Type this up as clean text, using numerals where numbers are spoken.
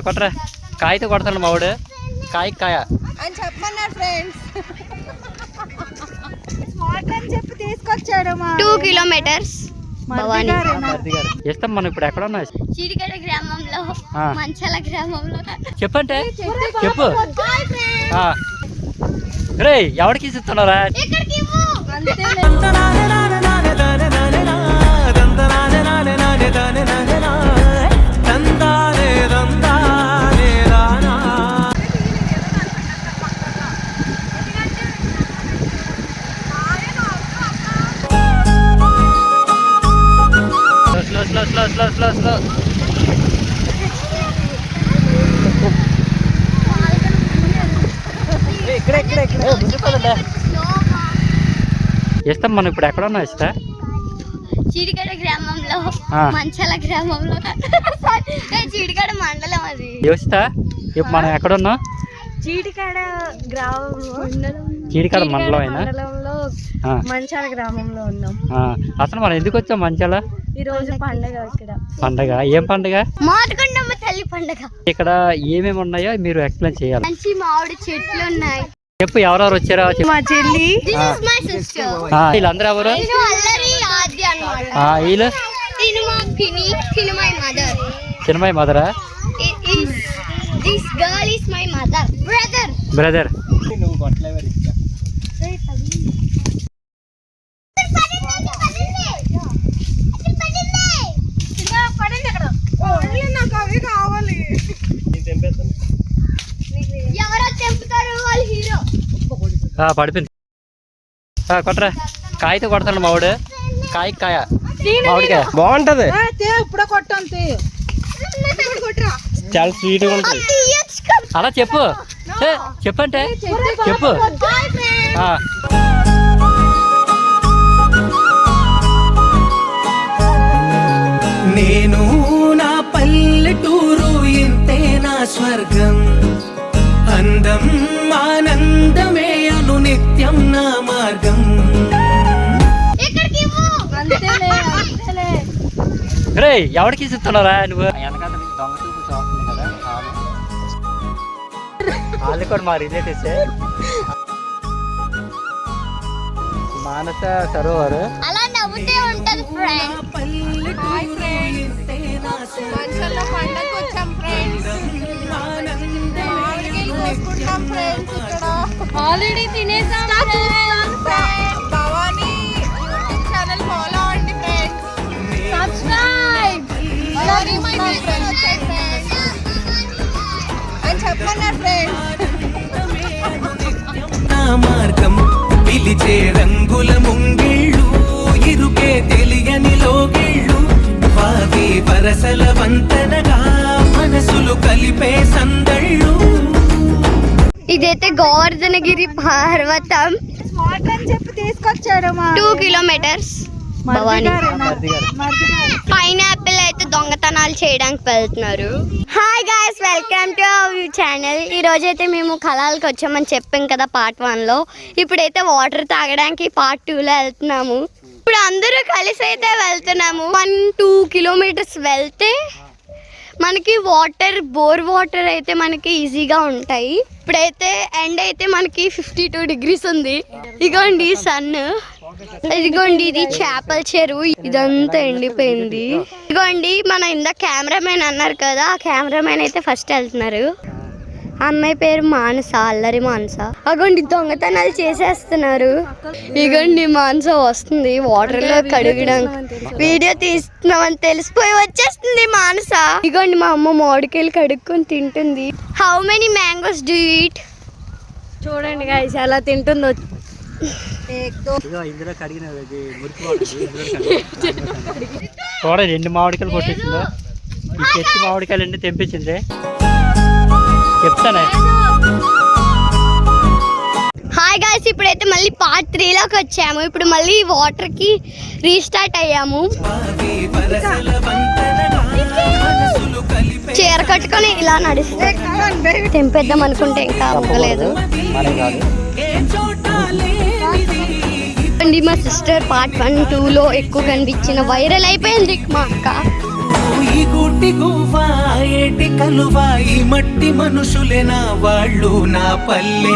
కొట్టరా కాయతో కొడతాను మావాడు కాయ అని చెప్పమన్నారు ఫ్రెండ్స్. స్మార్ట్ అని చెప్పి తీసుకొచ్చాడు 2 కిలోమీటర్స్ ఇస్తాం. మనం ఇప్పుడు ఎక్కడ ఉన్నా చీడిగడ గ్రామంలో మంచాల గ్రామంలో చెప్పంటే చెప్పు రే ఎవరికి ఇస్తున్నారా స్లో ఇస్తాం. మనం ఇప్పుడు ఎక్కడ ఉన్నా ఇస్తా చీడిగడ గ్రామంలో మంచాల గ్రామంలో చీడిగడ మండలం అది ఇస్తా. ఇప్పుడు మనం ఎక్కడ ఉన్నాం చీడికాడ మండలంలో మంచాల గ్రామంలో ఉన్నాం. అసలు మనం ఎందుకు వచ్చాం మంచాల? ఈ రోజు పండగ. ఇక్కడ పండగ ఏం పండగ? మాటకొండమ్మ తల్లి పండగ. ఇక్కడ ఏమేమి ఉన్నాయో మీరు ఎక్స్ప్లెయిన్ చేయాలి. మంచి మామిడి చెట్లు ఉన్నాయి. చెప్పు ఎవరెవరు వచ్చారో. మా చెల్లి, వీళ్ళందరూ ఎవరు? వీళ్ళు చిన్నమై మదరా? బ్రదర్. పడిపోయింది. కొట్టరా కాయతో కొడతాను మావాడు కాయ మామిడికాయ బాగుంటది. ఇప్పుడు కొట్టండి చాలా స్వీట్గా ఉంటుంది. అలా చెప్పంటే చెప్పు. నేను నా పల్లెటూరు ఇంతే నా స్వర్గం, అందం ఆనందమే అను నిత్యం నా మార్గం. రే ఎవరికి ఇస్తున్నారా నువ్వు? వెనకాల దొంగ చూపు చూస్తుంది కదా వాళ్ళు కూడా మా రిలేటివ్స్. మానస సరోవర్ అలా నవ్వుతే ఉంటది ఫ్రెండ్స్. ఆల్రెడీ తినేసాం. భవానీ యూట్యూబ్ ఛానల్ ఫాలో అవ్వండి ఫ్రెండ్స్. సబ్స్క్రైబ్ అని చెప్పమన్నారు ఫ్రెండ్స్. నా మార్గం పిలిచే రంగుల ముంగిళ్ళు, ఇరుకే తెలియని లోగిళ్ళు, వావి వరసల వంతనగా మనసులు కలిపే సందళ్ళు. ఇదైతే గోవర్ధనగిరి పర్వతం. స్మార్ట్ అని చెప్పి తీసుకొచ్చాడు 2 కిలోమీటర్స్. పైనాపిల్ అయితే దొంగతనాలు చేయడానికి వెళ్తున్నారు. Hi guys, welcome to our channel. ఈ రోజు అయితే మేము కలాలకి వచ్చామని చెప్పాం కదా పార్ట్ 1లో. ఇప్పుడైతే వాటర్ తాగడానికి పార్ట్ 2లో వెళ్తున్నాము. ఇప్పుడు అందరూ కలిసి అయితే వెళ్తున్నాము. 1-2 కిలోమీటర్స్ వెళ్తే మనకి బోర్ వాటర్ అయితే మనకి ఈజీగా ఉంటాయి. ఇప్పుడైతే ఎండ్ అయితే మనకి 52 డిగ్రీస్ ఉంది. ఇదిగోండి సన్, ఇదిగోండి ఇది చేపల చెరువు, ఇదంతా ఎండిపోయింది. ఇదిగోండి మన ఇందాక కెమెరామెన్ అన్నారు కదా, ఆ కెమెరామెన్ అయితే ఫస్ట్ వెళ్తున్నారు. అమ్మాయి పేరు మానస, అల్లరి మానస. అగోండి దొంగతనాలు చేసేస్తున్నారు. ఇగోండి మానస వస్తుంది వాటర్ లో కడగడానికి. వీడియో తీస్తున్నామని తెలిసిపోయి వచ్చేస్తుంది మానస. ఇగోండి మా అమ్మ మామిడికాయలు కడుక్కొని తింటుంది. How many mangoes do you eat? చూడండి గైస్ ఎలా తింటుందో. చూడండి ఎన్ని మామిడికాయలు కొట్టేసిందో. ఈ చెట్టు మామిడికాయలు ఎన్ని తెంపించింది చెప్తానే. హాయ్ గాయ్స్, ఇప్పుడైతే మళ్ళీ పార్ట్ 3లోకి వచ్చాము. ఇప్పుడు మళ్ళీ వాటర్ కి రీస్టార్ట్ అయ్యాము. చీర కట్టుకొని ఇలా నడిస్తే తెంపేద్దాం అనుకుంటే ఇంకా అవ్వలేదు. మా సిస్టర్ పార్ట్ 1-2లో ఎక్కువ కనిపించిన వైరల్ అయిపోయింది మా అక్క. ఈ గూటి గువ్వా ఏటి కలువా ఈ మట్టి మనుషులే నా వాళ్ళు నా పల్లె